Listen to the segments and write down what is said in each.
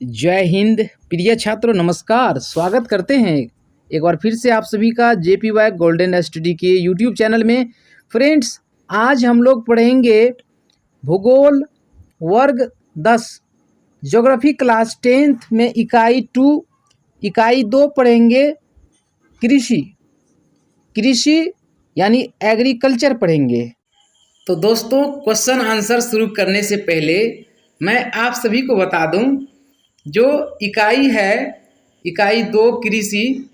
जय हिंद प्रिय छात्रों, नमस्कार। स्वागत करते हैं एक बार फिर से आप सभी का JPY गोल्डन स्टडी के यूट्यूब चैनल में। फ्रेंड्स, आज हम लोग पढ़ेंगे भूगोल वर्ग 10 ज्योग्राफी क्लास 10th में इकाई 2 इकाई 2 पढ़ेंगे कृषि यानी एग्रीकल्चर पढ़ेंगे। तो दोस्तों, क्वेश्चन आंसर शुरू करने से पहले मैं आप सभी को बता दूं, जो इकाई है इकाई 2 कृषि,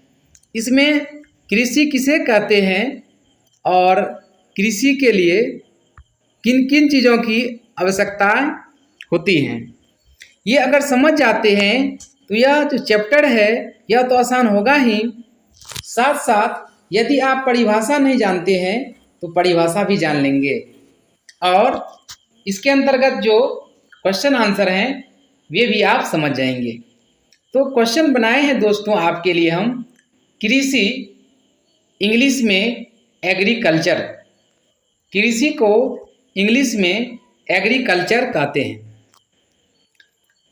इसमें कृषि किसे कहते हैं और कृषि के लिए किन किन चीज़ों की आवश्यकताएं होती हैं, ये अगर समझ जाते हैं तो यह जो चैप्टर है यह तो आसान होगा ही। साथ साथ यदि आप परिभाषा नहीं जानते हैं तो परिभाषा भी जान लेंगे और इसके अंतर्गत जो क्वेश्चन आंसर हैं वे भी आप समझ जाएंगे। तो क्वेश्चन बनाए हैं दोस्तों आपके लिए हम, कृषि इंग्लिश में एग्रीकल्चर, कृषि को इंग्लिश में एग्रीकल्चर कहते हैं।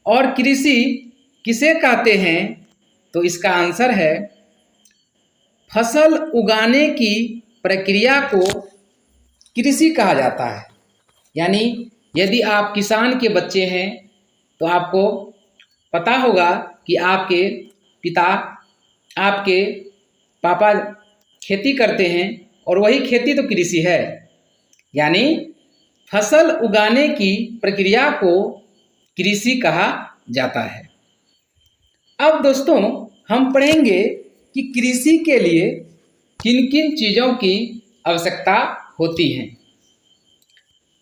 और कृषि किसे कहते हैं तो इसका आंसर है फसल उगाने की प्रक्रिया को कृषि कहा जाता है। यानी यदि आप किसान के बच्चे हैं तो आपको पता होगा कि आपके पिता, आपके पापा खेती करते हैं और वही खेती तो कृषि है। यानी फसल उगाने की प्रक्रिया को कृषि कहा जाता है। अब दोस्तों, हम पढ़ेंगे कि कृषि के लिए किन किन चीज़ों की आवश्यकता होती है।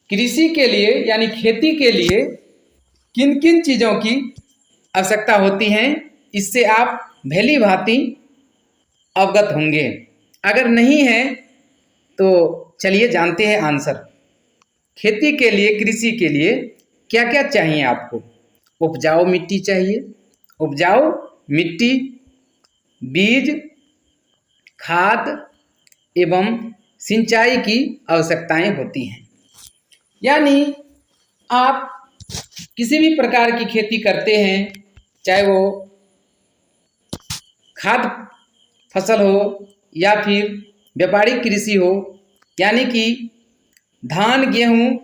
कृषि के लिए यानी खेती के लिए किन किन चीज़ों की आवश्यकता होती हैं, इससे आप भली भांति अवगत होंगे। अगर नहीं है तो चलिए जानते हैं आंसर। खेती के लिए, कृषि के लिए क्या क्या चाहिए आपको? उपजाऊ मिट्टी चाहिए, उपजाऊ मिट्टी, बीज, खाद एवं सिंचाई की आवश्यकताएं होती हैं। यानी आप किसी भी प्रकार की खेती करते हैं, चाहे वो खाद्य फसल हो या फिर व्यापारिक कृषि हो, यानी कि धान, गेहूँ,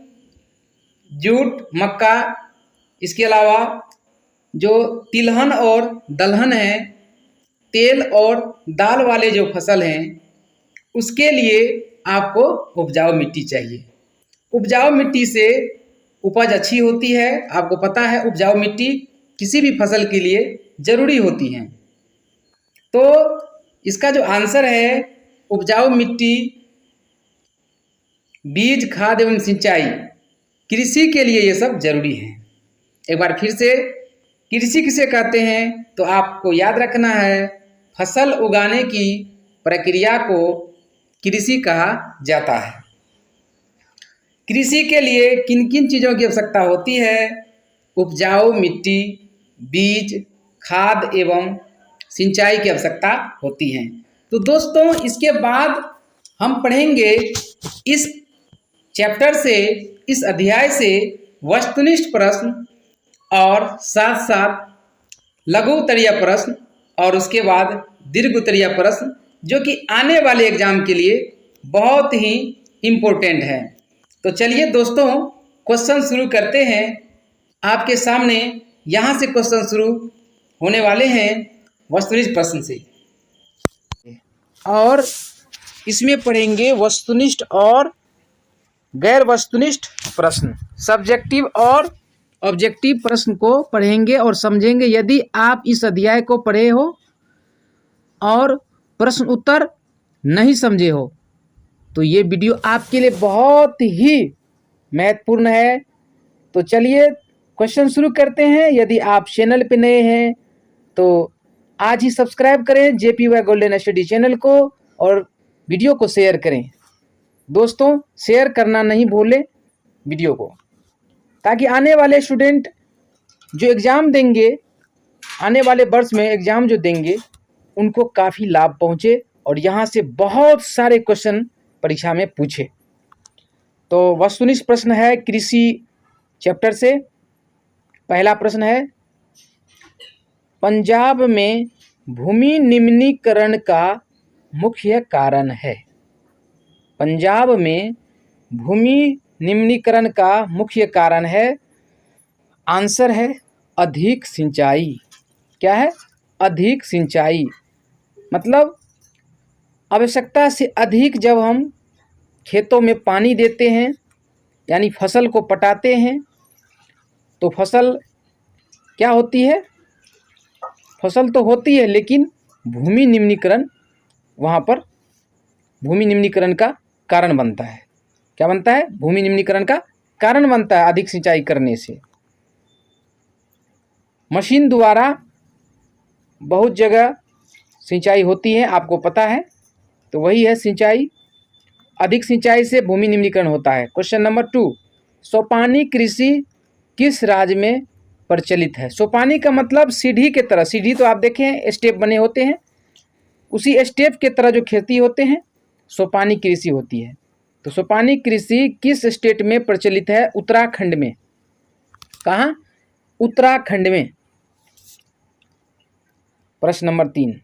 जूट, मक्का, इसके अलावा जो तिलहन और दलहन है, तेल और दाल वाले जो फसल हैं, उसके लिए आपको उपजाऊ मिट्टी चाहिए। उपजाऊ मिट्टी से उपज अच्छी होती है। आपको पता है उपजाऊ मिट्टी किसी भी फसल के लिए ज़रूरी होती है। तो इसका जो आंसर है उपजाऊ मिट्टी, बीज, खाद एवं सिंचाई, कृषि के लिए ये सब जरूरी है। एक बार फिर से, कृषि किसे कहते हैं तो आपको याद रखना है, फसल उगाने की प्रक्रिया को कृषि कहा जाता है। कृषि के लिए किन किन चीज़ों की आवश्यकता होती है? उपजाऊ मिट्टी, बीज, खाद एवं सिंचाई की आवश्यकता होती है। तो दोस्तों, इसके बाद हम पढ़ेंगे इस चैप्टर से, इस अध्याय से वस्तुनिष्ठ प्रश्न और साथ साथ लघु उत्तरीय प्रश्न और उसके बाद दीर्घ उत्तरीय प्रश्न, जो कि आने वाले एग्जाम के लिए बहुत ही इम्पोर्टेंट है। तो चलिए दोस्तों, क्वेश्चन शुरू करते हैं। आपके सामने यहाँ से क्वेश्चन शुरू होने वाले हैं वस्तुनिष्ठ प्रश्न से, और इसमें पढ़ेंगे वस्तुनिष्ठ और गैर वस्तुनिष्ठ प्रश्न, सब्जेक्टिव और ऑब्जेक्टिव प्रश्न को पढ़ेंगे और समझेंगे। यदि आप इस अध्याय को पढ़े हो और प्रश्न उत्तर नहीं समझे हो तो ये वीडियो आपके लिए बहुत ही महत्वपूर्ण है। तो चलिए क्वेश्चन शुरू करते हैं। यदि आप चैनल पे नए हैं तो आज ही सब्सक्राइब करें JPY गोल्डन स्टडी चैनल को और वीडियो को शेयर करें। दोस्तों, शेयर करना नहीं भूलें वीडियो को, ताकि आने वाले स्टूडेंट जो एग्ज़ाम देंगे, आने वाले वर्ष में एग्ज़ाम जो देंगे, उनको काफ़ी लाभ पहुँचे और यहाँ से बहुत सारे क्वेश्चन परीक्षा में पूछे। तो वस्तुनिष्ठ प्रश्न है कृषि चैप्टर से। पहला प्रश्न है, पंजाब में भूमि निम्नीकरण का मुख्य कारण है? पंजाब में भूमि निम्नीकरण का मुख्य कारण है, आंसर है अधिक सिंचाई। क्या है? अधिक सिंचाई। मतलब आवश्यकता से अधिक जब हम खेतों में पानी देते हैं, यानी फसल को पटाते हैं, तो फसल क्या होती है? फसल तो होती है, लेकिन भूमि निम्नीकरण वहाँ पर भूमि निम्नीकरण का कारण बनता है। क्या बनता है? भूमि निम्नीकरण का कारण बनता है अधिक सिंचाई करने से। मशीन द्वारा बहुत जगह सिंचाई होती है, आपको पता है, तो वही है सिंचाई। अधिक सिंचाई से भूमि निम्नीकरण होता है। क्वेश्चन नंबर 2, सोपानी कृषि किस राज्य में प्रचलित है? सोपानी का मतलब सीढ़ी के तरह, सीढ़ी तो आप देखें स्टेप बने होते हैं, उसी स्टेप के तरह जो खेती होते हैं सोपानी कृषि होती है। तो सोपानी कृषि किस स्टेट में प्रचलित है? उत्तराखंड में। कहाँ? उत्तराखंड में। प्रश्न नंबर 3,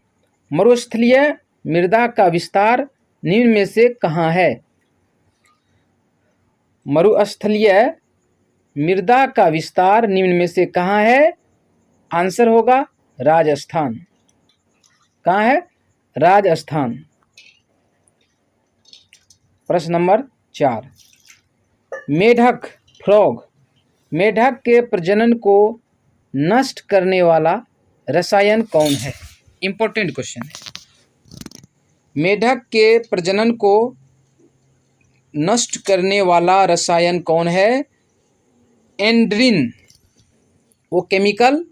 मरुस्थलीय मृदा का विस्तार निम्न में से कहाँ है? मरुस्थलीय मृदा का विस्तार निम्न में से कहाँ है? आंसर होगा राजस्थान। कहाँ है? राजस्थान। प्रश्न नंबर 4, मेढक फ्रॉग, मेढक के प्रजनन को नष्ट करने वाला रसायन कौन है? इंपॉर्टेंट क्वेश्चन है। मेढक के प्रजनन को नष्ट करने वाला रसायन कौन है? एंड्रीन। वो केमिकल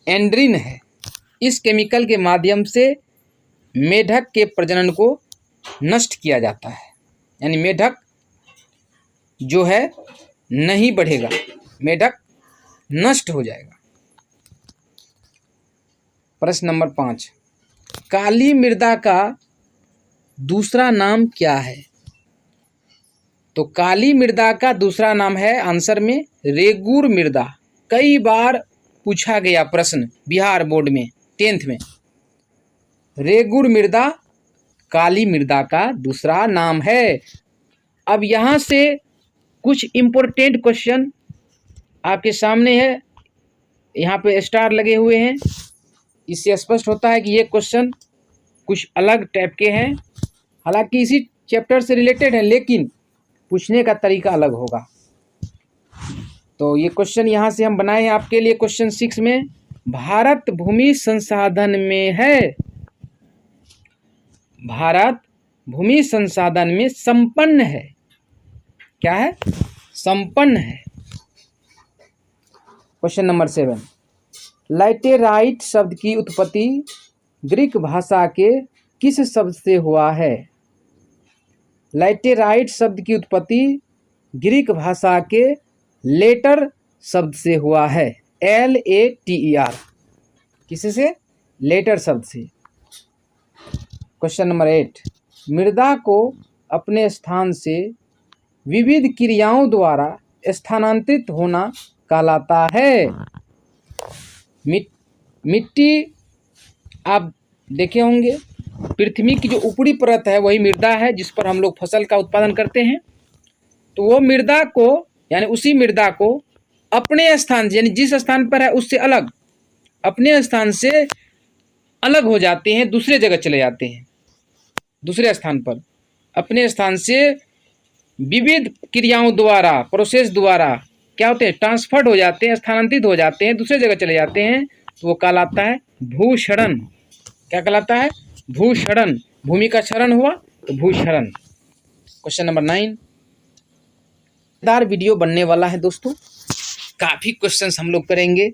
एंड्रीन है। इस केमिकल के माध्यम से मेढक के प्रजनन को नष्ट किया जाता है, यानी मेढक जो है नहीं बढ़ेगा, मेढक नष्ट हो जाएगा। प्रश्न नंबर 5, काली मृदा का दूसरा नाम क्या है? तो काली मृदा का दूसरा नाम है, आंसर में रेगुर मृदा। कई बार पूछा गया प्रश्न बिहार बोर्ड में 10th में। रेगुर मृदा काली मृदा का दूसरा नाम है। अब यहाँ से कुछ इम्पोर्टेंट क्वेश्चन आपके सामने है, यहाँ पे स्टार लगे हुए हैं। इससे स्पष्ट होता है कि ये क्वेश्चन कुछ अलग टाइप के हैं, हालांकि इसी चैप्टर से रिलेटेड है, लेकिन पूछने का तरीका अलग होगा। तो ये क्वेश्चन यहाँ से हम बनाए हैं आपके लिए। क्वेश्चन 6 में, भारत भूमि संसाधन में है, भारत भूमि संसाधन में संपन्न है। क्या है? संपन्न है। क्वेश्चन नंबर 7, लैटेराइट शब्द की उत्पत्ति ग्रीक भाषा के किस शब्द से हुआ है? लैटेराइट शब्द की उत्पत्ति ग्रीक भाषा के लेटर शब्द से हुआ है। LATER। किसी से? लेटर शब्द से। क्वेश्चन नंबर 8, मृदा को अपने स्थान से विविध क्रियाओं द्वारा स्थानांतरित होना कहलाता है। मिट्टी आप देखे होंगे, पृथ्वी की जो ऊपरी परत है वही मृदा है जिस पर हम लोग फसल का उत्पादन करते हैं। तो वो मृदा को, यानी उसी मृदा को अपने स्थान से, यानी जिस स्थान पर है उससे अलग, अपने स्थान से अलग हो जाते हैं, दूसरे जगह चले जाते हैं, दूसरे स्थान पर अपने स्थान से विविध क्रियाओं द्वारा, प्रोसेस द्वारा क्या होते हैं? ट्रांसफर्ड हो जाते हैं, स्थानांतरित हो जाते हैं, दूसरे जगह चले जाते हैं। तो वो कहलाता है भूक्षरण। क्या कहलाता है? भूक्षरण। भूमि का क्षरण हुआ तो भूक्षरण। क्वेश्चन नंबर 9, मजेदार वीडियो बनने वाला है दोस्तों, काफ़ी क्वेश्चंस हम लोग करेंगे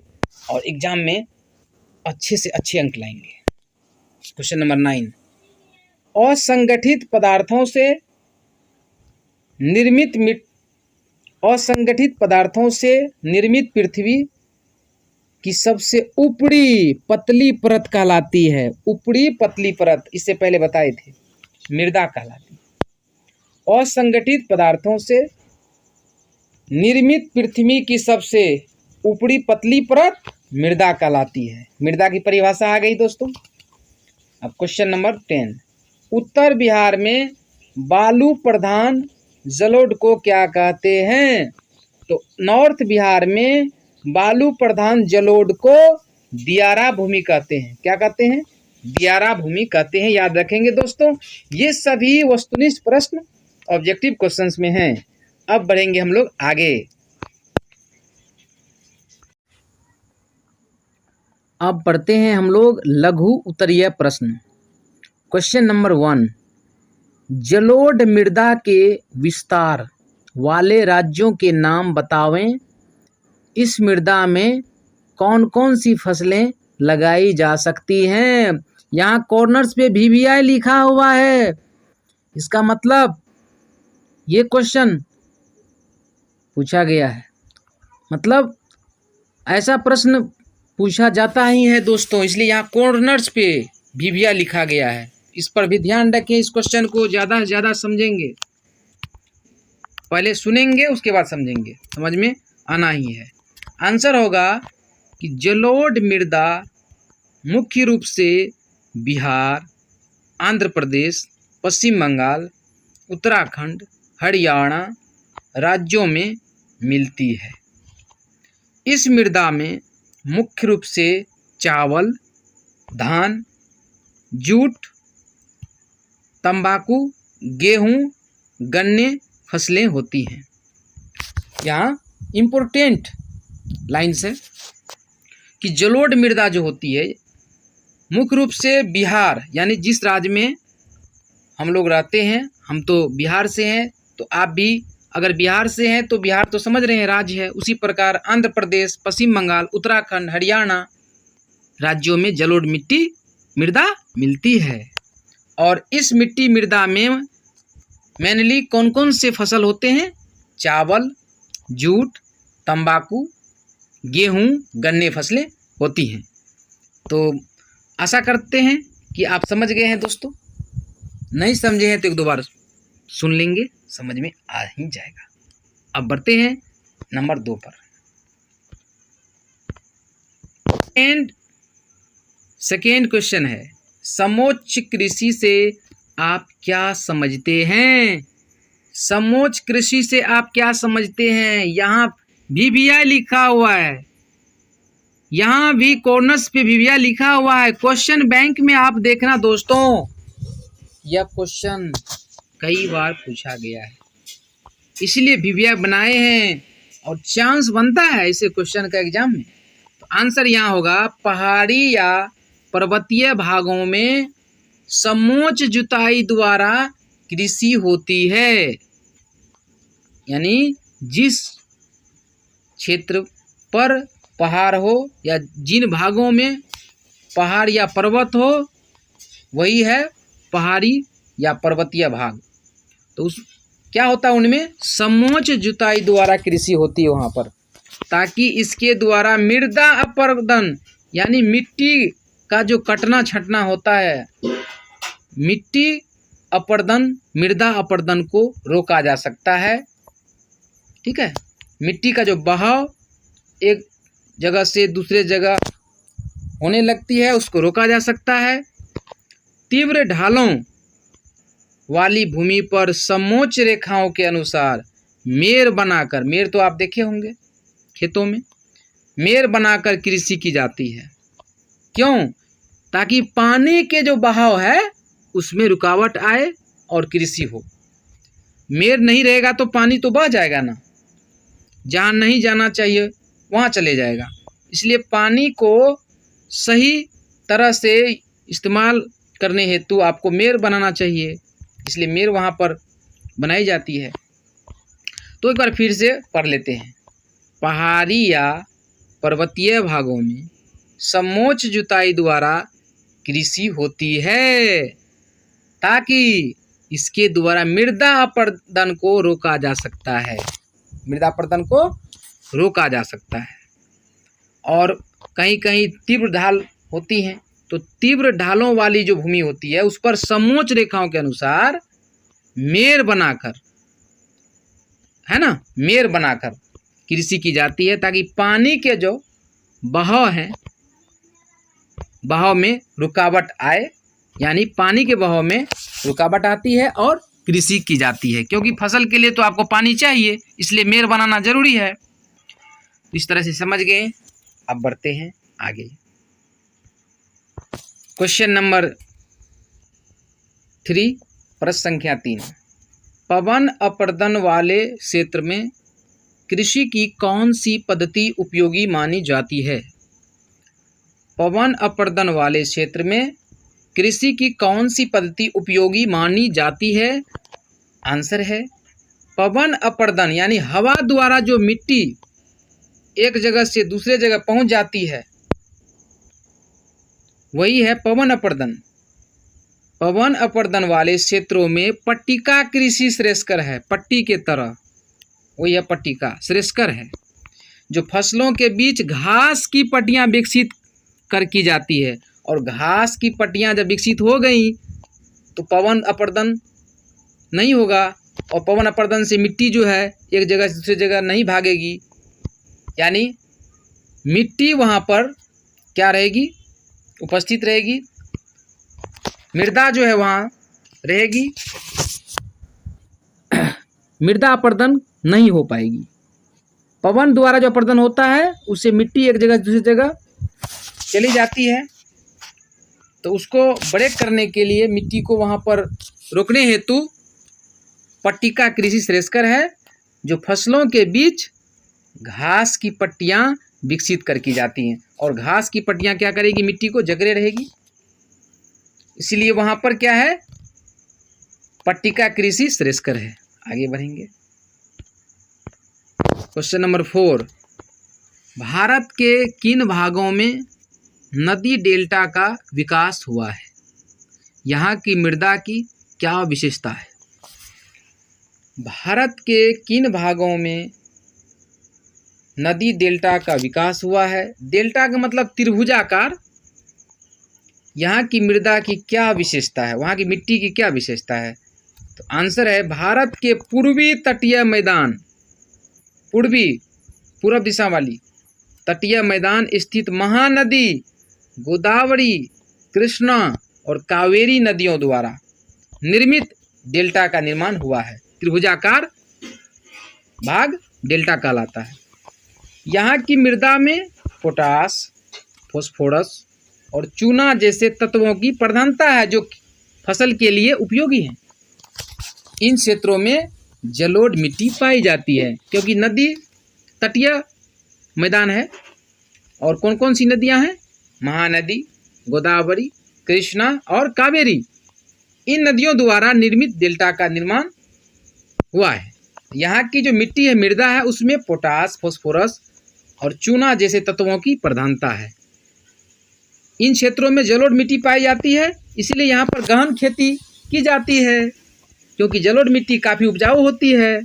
और एग्जाम में अच्छे से अच्छे अंक लाएंगे। क्वेश्चन नंबर 9, असंगठित पदार्थों से निर्मित पृथ्वी की सबसे ऊपरी पतली परत कहलाती है। ऊपरी पतली परत, इससे पहले बताए थे, मृदा कहलाती है। असंगठित पदार्थों से निर्मित पृथ्वी की सबसे ऊपरी पतली परत मृदा कहलाती है। मृदा की परिभाषा आ गई दोस्तों। अब क्वेश्चन नंबर 10, उत्तर बिहार में बालू प्रधान जलोढ़ को क्या कहते हैं? तो नॉर्थ बिहार में बालू प्रधान जलोढ़ को दियारा भूमि कहते हैं। क्या कहते हैं? दियारा भूमि कहते हैं। याद रखेंगे दोस्तों, ये सभी वस्तुनिष्ठ प्रश्न ऑब्जेक्टिव क्वेश्चंस में हैं। अब बढ़ेंगे हम लोग आगे। अब पढ़ते हैं हम लोग लघु उत्तरीय प्रश्न। क्वेश्चन नंबर 1, जलोढ़ मृदा के विस्तार वाले राज्यों के नाम बतावें। इस मृदा में कौन कौन सी फसलें लगाई जा सकती हैं? यहाँ कॉर्नर्स पे VVI लिखा हुआ है। इसका मतलब ये क्वेश्चन पूछा गया है, मतलब ऐसा प्रश्न पूछा जाता ही है दोस्तों, इसलिए यहाँ कॉर्नर्स पे VVI लिखा गया है। इस पर भी ध्यान रखें। इस क्वेश्चन को ज़्यादा से ज़्यादा समझेंगे, पहले सुनेंगे उसके बाद समझेंगे, समझ में आना ही है। आंसर होगा कि जलोढ़ मृदा मुख्य रूप से बिहार, आंध्र प्रदेश, पश्चिम बंगाल, उत्तराखंड, हरियाणा राज्यों में मिलती है। इस मृदा में मुख्य रूप से चावल, धान, जूट, तंबाकू, गेहूं, गन्ने फसलें होती हैं। यहाँ इम्पोर्टेंट लाइन्स है कि जलोढ़ मृदा जो होती है मुख्य रूप से बिहार, यानी जिस राज्य में हम लोग रहते हैं, हम तो बिहार से हैं, तो आप भी अगर बिहार से हैं तो बिहार तो समझ रहे हैं राज्य है, उसी प्रकार आंध्र प्रदेश, पश्चिम बंगाल, उत्तराखंड, हरियाणा राज्यों में जलोढ़ मिट्टी मृदा मिलती है। और इस मिट्टी मृदा में मेनली कौन कौन से फसल होते हैं? चावल, जूट, तंबाकू, गेहूं, गन्ने फसलें होती हैं। तो आशा करते हैं कि आप समझ गए हैं दोस्तों। नहीं समझे हैं तो एक दो बार सुन लेंगे, समझ में आ ही जाएगा। अब बढ़ते हैं नंबर 2 पर। सेकेंड क्वेश्चन है, समोच्च कृषि से आप क्या समझते हैं? समोच्च कृषि से आप क्या समझते हैं? यहाँ VVI लिखा हुआ है, यहाँ भी कॉर्नर्स पे VVI लिखा हुआ है। क्वेश्चन बैंक में आप देखना दोस्तों, यह क्वेश्चन कई बार पूछा गया है, इसलिए VVI बनाए हैं और चांस बनता है ऐसे क्वेश्चन का एग्जाम में। तो आंसर यहाँ होगा, पहाड़ी या पर्वतीय भागों में समोच्च जुताई द्वारा कृषि होती है। यानी जिस क्षेत्र पर पहाड़ हो या जिन भागों में पहाड़ या पर्वत हो वही है पहाड़ी या पर्वतीय भाग। तो उस क्या होता है, उनमें समोच्च जुताई द्वारा कृषि होती है वहाँ पर, ताकि इसके द्वारा मृदा अपरदन यानी मिट्टी का जो कटना छटना होता है, मिट्टी अपरदन, मृदा अपरदन को रोका जा सकता है। ठीक है, मिट्टी का जो बहाव एक जगह से दूसरे जगह होने लगती है उसको रोका जा सकता है। तीव्र ढालों वाली भूमि पर समोच्च रेखाओं के अनुसार मेड़ बनाकर, मेड़ तो आप देखे होंगे खेतों में, मेड़ बनाकर कृषि की जाती है। क्यों? ताकि पानी के जो बहाव है उसमें रुकावट आए और कृषि हो। मेड़ नहीं रहेगा तो पानी तो बह जाएगा ना, जहाँ नहीं जाना चाहिए वहाँ चले जाएगा। इसलिए पानी को सही तरह से इस्तेमाल करने हेतु आपको मेड़ बनाना चाहिए, इसलिए मेड़ वहाँ पर बनाई जाती है। तो एक बार फिर से पढ़ लेते हैं। पहाड़ी या पर्वतीय भागों में समोच्च जुताई द्वारा कृषि होती है, ताकि इसके द्वारा मृदा अपरदन को रोका जा सकता है, मृदा अपरदन को रोका जा सकता है। और कहीं कहीं तीव्र ढाल होती हैं, तो तीव्र ढालों वाली जो भूमि होती है उस पर समोच्च रेखाओं के अनुसार मेड़ बनाकर, है ना, मेड़ बनाकर कृषि की जाती है, ताकि पानी के जो बहाव है, बहाव में रुकावट आए, यानी पानी के बहाव में रुकावट आती है और कृषि की जाती है, क्योंकि फसल के लिए तो आपको पानी चाहिए, इसलिए मेड़ बनाना जरूरी है। इस तरह से समझ गए। अब बढ़ते हैं आगे। क्वेश्चन नंबर 3, प्रश्न संख्या 3। पवन अपर्दन वाले क्षेत्र में कृषि की कौन सी पद्धति उपयोगी मानी जाती है? पवन अपर्दन वाले क्षेत्र में कृषि की कौन सी पद्धति उपयोगी मानी जाती है? आंसर है पवन अपर्दन, यानी हवा द्वारा जो मिट्टी एक जगह से दूसरे जगह पहुंच जाती है, वही है पवन अपर्दन। पवन अपर्दन वाले क्षेत्रों में पट्टिका कृषि श्रेयस्कर है, पट्टी के तरह, वही है पट्टिका श्रेयस्कर है, जो फसलों के बीच घास की पट्टियां विकसित कर की जाती है, और घास की पट्टियां जब विकसित हो गई तो पवन अपर्दन नहीं होगा, और पवन अपर्दन से मिट्टी जो है एक जगह से दूसरी जगह नहीं भागेगी, यानी मिट्टी वहाँ पर क्या रहेगी? उपस्थित रहेगी, मृदा जो है वहाँ रहेगी, मृदा अपर्दन नहीं हो पाएगी। पवन द्वारा जो अपर्दन होता है उससे मिट्टी एक जगह से दूसरी जगह चली जाती है, तो उसको ब्रेक करने के लिए मिट्टी को वहाँ पर रोकने हेतु पट्टिका कृषि श्रेयस्कर है, जो फसलों के बीच घास की पट्टियाँ विकसित कर की जाती हैं, और घास की पट्टियाँ क्या करेगी? मिट्टी को जकड़े रहेगी, इसलिए वहाँ पर क्या है? पट्टिका कृषि श्रेयस्कर है। आगे बढ़ेंगे। क्वेश्चन नंबर 4, भारत के किन भागों में नदी डेल्टा का विकास हुआ है? यहाँ की मृदा की क्या विशेषता है? भारत के किन भागों में नदी डेल्टा का विकास हुआ है? डेल्टा का मतलब त्रिभुजाकार। यहाँ की मृदा की क्या विशेषता है? वहाँ की मिट्टी की क्या विशेषता है? तो आंसर है भारत के पूर्वी तटीय मैदान, पूर्व दिशा वाली तटीय मैदान स्थित महानदी गोदावरी, कृष्णा और कावेरी नदियों द्वारा निर्मित डेल्टा का निर्माण हुआ है। त्रिभुजाकार भाग डेल्टा कहलाता है। यहाँ की मृदा में पोटास, फॉस्फोरस और चूना जैसे तत्वों की प्रधानता है, जो फसल के लिए उपयोगी हैं। इन क्षेत्रों में जलोढ़ मिट्टी पाई जाती है, क्योंकि नदी तटीय मैदान है। और कौन कौन सी नदियां हैं? महानदी, गोदावरी, कृष्णा और कावेरी। इन नदियों द्वारा निर्मित डेल्टा का निर्माण हुआ है। यहाँ की जो मिट्टी है, मृदा है, उसमें पोटास, फॉस्फोरस और चूना जैसे तत्वों की प्रधानता है। इन क्षेत्रों में जलोढ़ मिट्टी पाई जाती है, इसलिए यहाँ पर गहन खेती की जाती है, क्योंकि जलोढ़ मिट्टी काफी उपजाऊ होती है।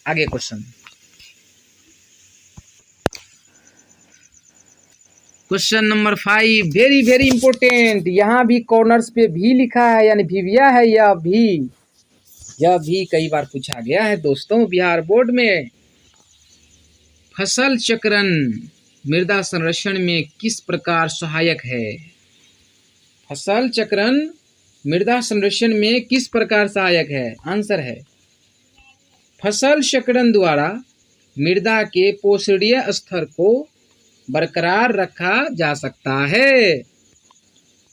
आगे question number 5, very very important. यहाँ भी कॉर्नर्स पे भी लिखा है, यानी भीविया है। यह भी कई बार पूछा गया है दोस्तों बिहार बोर्ड में। फसल चक्रण मृदा संरक्षण में किस प्रकार सहायक है? फसल चक्रण मृदा संरक्षण में किस प्रकार सहायक है? आंसर है फसल चक्रण द्वारा मृदा के पोषणीय स्तर को बरकरार रखा जा सकता है।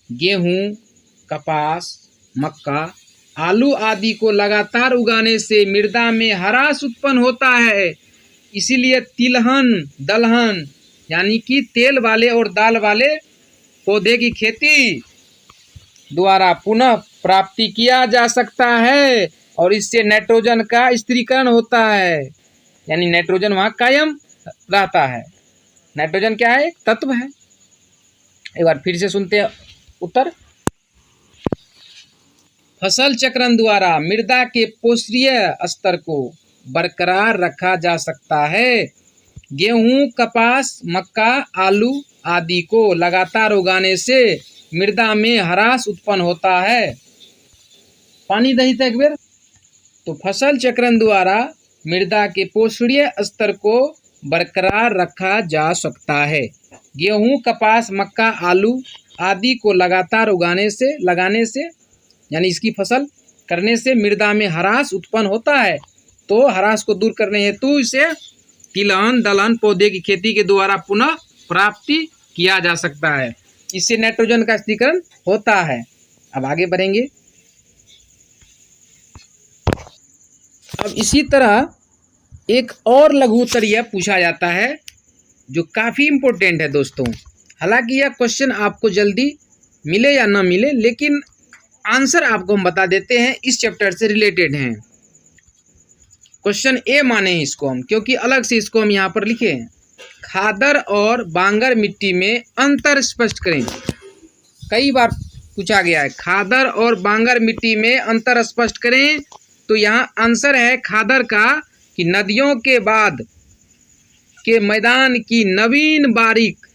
गेहूं, कपास, मक्का, आलू आदि को लगातार उगाने से मृदा में ह्रास उत्पन्न होता है, इसीलिए तिलहन, दलहन यानी कि तेल वाले और दाल वाले पौधे की खेती द्वारा पुनः प्राप्ति किया जा सकता है, और इससे नाइट्रोजन का स्थिरीकरण होता है, यानी नाइट्रोजन वहाँ कायम रहता है। नाइट्रोजन क्या है? एक तत्व है। एक बार फिर से सुनते हैं उत्तर। फसल चक्रण द्वारा मृदा के पोषणीय स्तर को बरकरार रखा जा सकता है। गेहूं, कपास, मक्का, आलू आदि को लगातार उगाने से मृदा में ह्रास उत्पन्न होता है। पानी दही तक बेर। तो फसल चक्रण द्वारा मृदा के पोषणीय स्तर को बरकरार रखा जा सकता है। गेहूं, कपास, मक्का, आलू आदि को लगातार लगाने से यानी इसकी फसल करने से मृदा में ह्रास उत्पन्न होता है। तो ह्रास को दूर करने हेतु इसे तिलहन दलहन पौधे की खेती के द्वारा पुनः प्राप्ति किया जा सकता है। इससे नाइट्रोजन का स्थिरीकरण होता है। अब आगे बढ़ेंगे। अब इसी तरह एक और लघु उत्तर यह पूछा जाता है जो काफ़ी इम्पोर्टेंट है दोस्तों। हालांकि यह क्वेश्चन आपको जल्दी मिले या ना मिले, लेकिन आंसर आपको हम बता देते हैं, इस चैप्टर से रिलेटेड हैं। क्वेश्चन ए माने इसको हम, क्योंकि अलग से इसको हम यहाँ पर लिखे हैं। खादर और बांगर मिट्टी में अंतर स्पष्ट करें। कई बार पूछा गया है खादर और बांगर मिट्टी में अंतर स्पष्ट करें। तो यहाँ आंसर है खादर का कि नदियों के बाद के मैदान की नवीन बारीक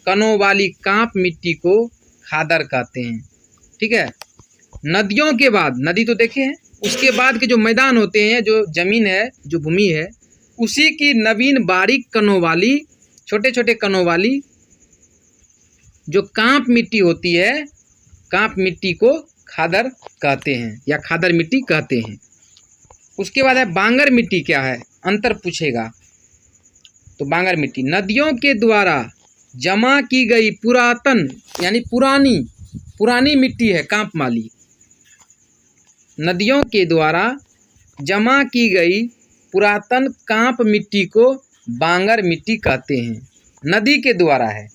कणों वाली कांप मिट्टी को खादर कहते हैं। ठीक है, नदियों के बाद, नदी तो देखे हैं, उसके बाद के जो मैदान होते हैं, जो जमीन है, जो भूमि है, उसी की नवीन बारीक कणों वाली, छोटे छोटे कणों वाली जो कांप मिट्टी होती है, कांप मिट्टी को खादर कहते हैं या खादर मिट्टी कहते हैं। उसके बाद है बांगर मिट्टी क्या है, अंतर पूछेगा। तो बांगर मिट्टी नदियों के द्वारा जमा की गई पुरातन यानी पुरानी मिट्टी है, कांप वाली। नदियों के द्वारा जमा की गई पुरातन कांप मिट्टी को बांगर मिट्टी कहते हैं। नदी के द्वारा है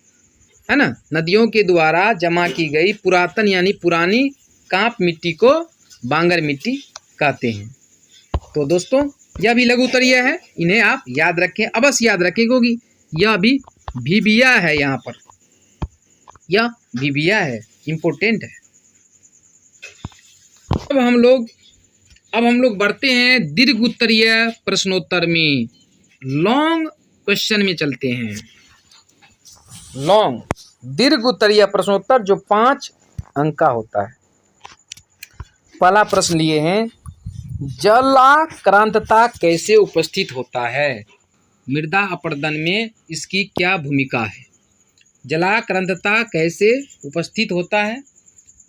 ना, नदियों के द्वारा जमा की गई पुरातन यानी पुरानी कांप मिट्टी को बांगर मिट्टी कहते हैं। तो दोस्तों यह भी लघु उत्तर है, इन्हें आप याद रखें, अवश्य याद रखें, क्योंकि यह भी भिबिया है, यहाँ पर यह भिबिया है, इम्पोर्टेंट है। अब हम लोग बढ़ते हैं दीर्घ उत्तरीय प्रश्नोत्तर में। लॉन्ग क्वेश्चन में चलते हैं। लॉन्ग दीर्घ उत्तरीय प्रश्नोत्तर जो 5 अंक का होता है। पहला प्रश्न लिए हैं, जलाक्रांतता कैसे उपस्थित होता है? मृदा अपरदन में इसकी क्या भूमिका है? जलाक्रांतता कैसे उपस्थित होता है?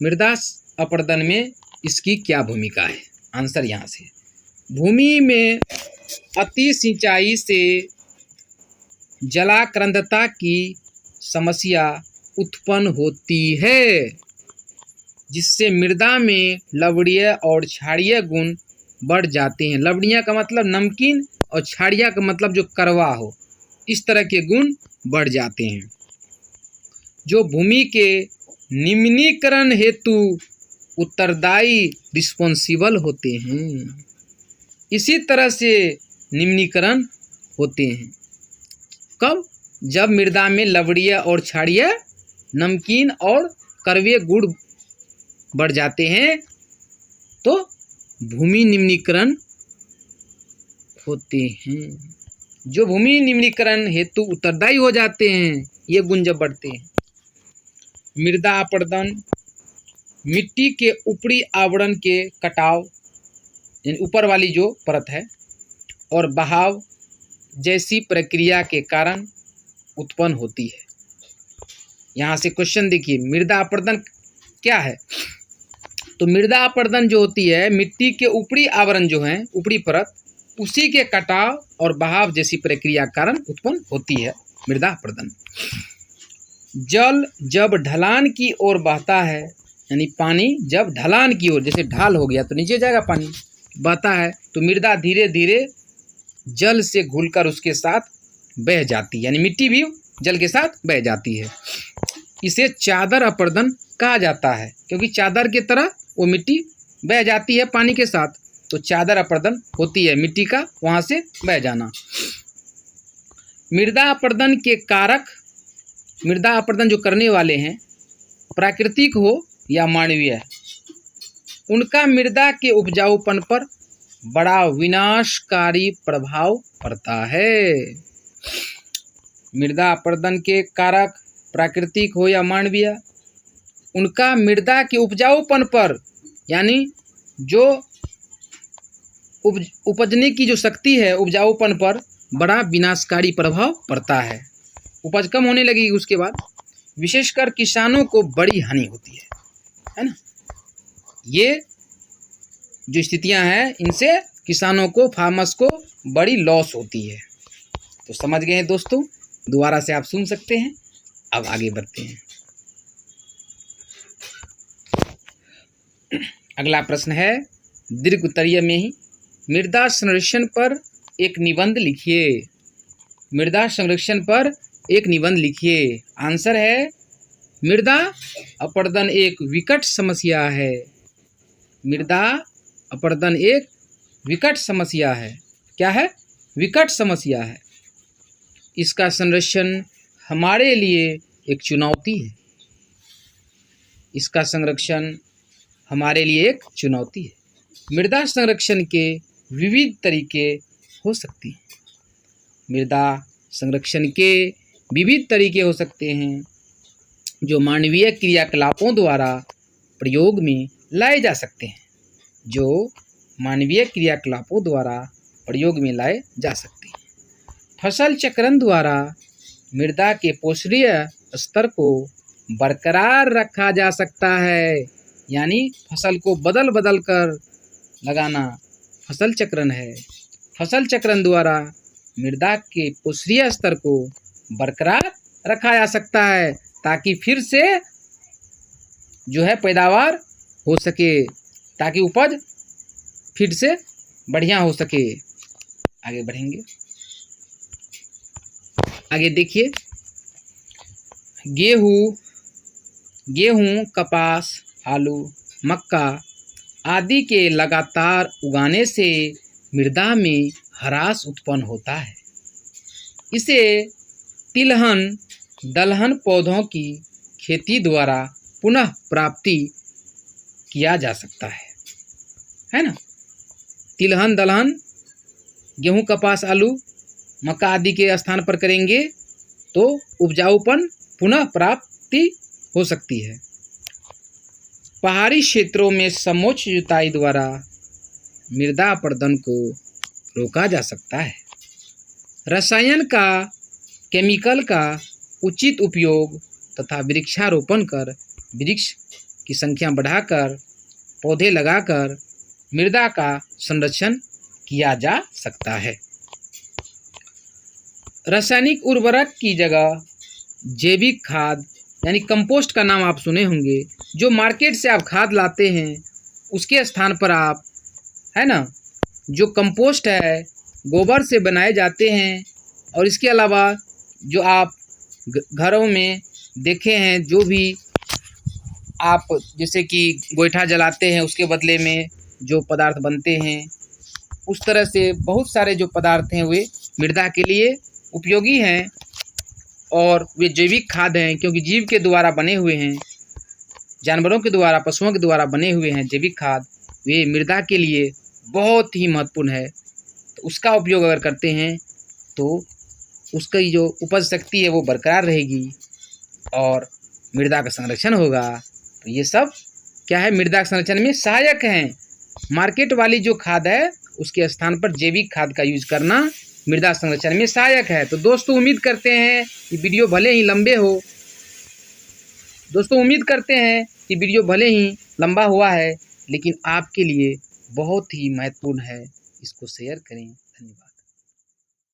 मृदा अपरदन में इसकी क्या भूमिका है? आंसर यहाँ से, भूमि में अति सिंचाई से जलाक्रांतता की समस्या उत्पन्न होती है, जिससे मृदा में लवणीय और क्षारीय गुण बढ़ जाते हैं। लवणीय का मतलब नमकीन और क्षारीय का मतलब जो कड़वा हो, इस तरह के गुण बढ़ जाते हैं, जो भूमि के निम्नीकरण हेतु उत्तरदायी रिस्पॉन्सिबल होते हैं। इसी तरह से निम्नीकरण होते हैं कब? जब मृदा में लवणीय और क्षारीय, नमकीन और कड़वे गुण बढ़ जाते हैं तो भूमि निम्नीकरण होते हैं। जो भूमि निम्नीकरण हेतु उत्तरदायी हो जाते हैं, ये गुण जब बढ़ते हैं। मृदा अपरदन मिट्टी के ऊपरी आवरण के कटाव यानी ऊपर वाली जो परत है और बहाव जैसी प्रक्रिया के कारण उत्पन्न होती है। यहाँ से क्वेश्चन देखिए, मृदा अपरदन क्या है? तो मृदा अपरदन जो होती है, मिट्टी के ऊपरी आवरण जो है, ऊपरी परत, उसी के कटाव और बहाव जैसी प्रक्रिया कारण उत्पन्न होती है मृदा अपरदन। जल जब ढलान की ओर बहता है, यानी पानी जब ढलान की ओर, जैसे ढाल हो गया तो नीचे जाएगा, पानी बहता है, तो मृदा धीरे धीरे जल से घुलकर उसके साथ बह जाती है, यानी मिट्टी भी जल के साथ बह जाती है। इसे चादर अपरदन कहा जाता है, क्योंकि चादर की तरह वो मिट्टी बह जाती है पानी के साथ, तो चादर अपरदन होती है मिट्टी का वहाँ से बह जाना। मृदा अपरदन के कारक, मृदा अपरदन जो करने वाले हैं, प्राकृतिक हो या मानवीय, उनका मृदा के उपजाऊपन पर बड़ा विनाशकारी प्रभाव पड़ता है। मृदा अपरदन के कारक प्राकृतिक हो या मानवीय, उनका मृदा के उपजाऊपन पर, यानी जो उपजने की जो शक्ति है, उपजाऊपन पर बड़ा विनाशकारी प्रभाव पड़ता है। उपज कम होने लगेगी उसके बाद, विशेषकर किसानों को बड़ी हानि होती है ना। ये जो स्थितियां हैं इनसे किसानों को, फार्मर्स को बड़ी लॉस होती है। तो समझ गए हैं दोस्तों, दोबारा से आप सुन सकते हैं। अब आगे बढ़ते हैं। अगला प्रश्न है दीर्घ उत्तरीय में ही, मृदा संरक्षण पर एक निबंध लिखिए। मृदा संरक्षण पर एक निबंध लिखिए। आंसर है मृदा अपरदन एक विकट समस्या है। मृदा अपरदन एक विकट समस्या है। क्या है? विकट समस्या है। इसका संरक्षण हमारे लिए एक चुनौती है। इसका संरक्षण हमारे लिए एक चुनौती है। मृदा संरक्षण के विविध तरीके हो सकते हैं। मृदा संरक्षण के विविध तरीके हो सकते हैं जो मानवीय क्रियाकलापों द्वारा प्रयोग में लाए जा सकते हैं। जो मानवीय क्रियाकलापों द्वारा प्रयोग में लाए जा सकते हैं। फसल चक्रण द्वारा मृदा के पोषणीय स्तर को बरकरार रखा जा सकता है। यानी फसल को बदल बदल कर लगाना फसल चक्रण है। फसल चक्रण द्वारा मृदा के पोषणीय स्तर को बरकरार रखा जा सकता है ताकि फिर से जो है पैदावार हो सके, ताकि उपज फिर से बढ़िया हो सके। आगे बढ़ेंगे। आगे देखिए, गेहूँ, कपास, आलू, मक्का आदि के लगातार उगाने से मृदा में ह्रास उत्पन्न होता है। इसे तिलहन दलहन पौधों की खेती द्वारा पुनः प्राप्ति किया जा सकता है ना। तिलहन दलहन गेहूँ, कपास, आलू, मक्का आदि के स्थान पर करेंगे तो उपजाऊपन पुनः प्राप्ति हो सकती है। पहाड़ी क्षेत्रों में समोच्च जुताई द्वारा मृदा अपरदन को रोका जा सकता है। रसायन का, केमिकल का उचित उपयोग तथा वृक्षारोपण कर वृक्ष की संख्या बढ़ाकर पौधे लगाकर मृदा का संरक्षण किया जा सकता है। रासायनिक उर्वरक की जगह जैविक खाद यानी कंपोस्ट का नाम आप सुने होंगे। जो मार्केट से आप खाद लाते हैं उसके स्थान पर आप, है ना, जो कंपोस्ट है गोबर से बनाए जाते हैं। और इसके अलावा जो आप घरों में देखे हैं, जो भी आप जैसे कि गोईठा जलाते हैं उसके बदले में जो पदार्थ बनते हैं, उस तरह से बहुत सारे जो पदार्थ हैं वे मृदा के लिए उपयोगी हैं और वे जैविक खाद हैं, क्योंकि जीव के द्वारा बने हुए हैं, जानवरों के द्वारा, पशुओं के द्वारा बने हुए हैं जैविक खाद। वे मृदा के लिए बहुत ही महत्वपूर्ण है। तो उसका उपयोग अगर करते हैं तो उसकी जो उपज शक्ति है वो बरकरार रहेगी और मृदा का संरक्षण होगा। तो ये सब क्या है, मृदा संरक्षण में सहायक हैं। मार्केट वाली जो खाद है उसके स्थान पर जैविक खाद का यूज करना मृदा संरक्षण में सहायक है। तो दोस्तों उम्मीद करते हैं कि वीडियो भले ही लंबे हो, लंबा हुआ है लेकिन आपके लिए बहुत ही महत्वपूर्ण है। इसको शेयर करें।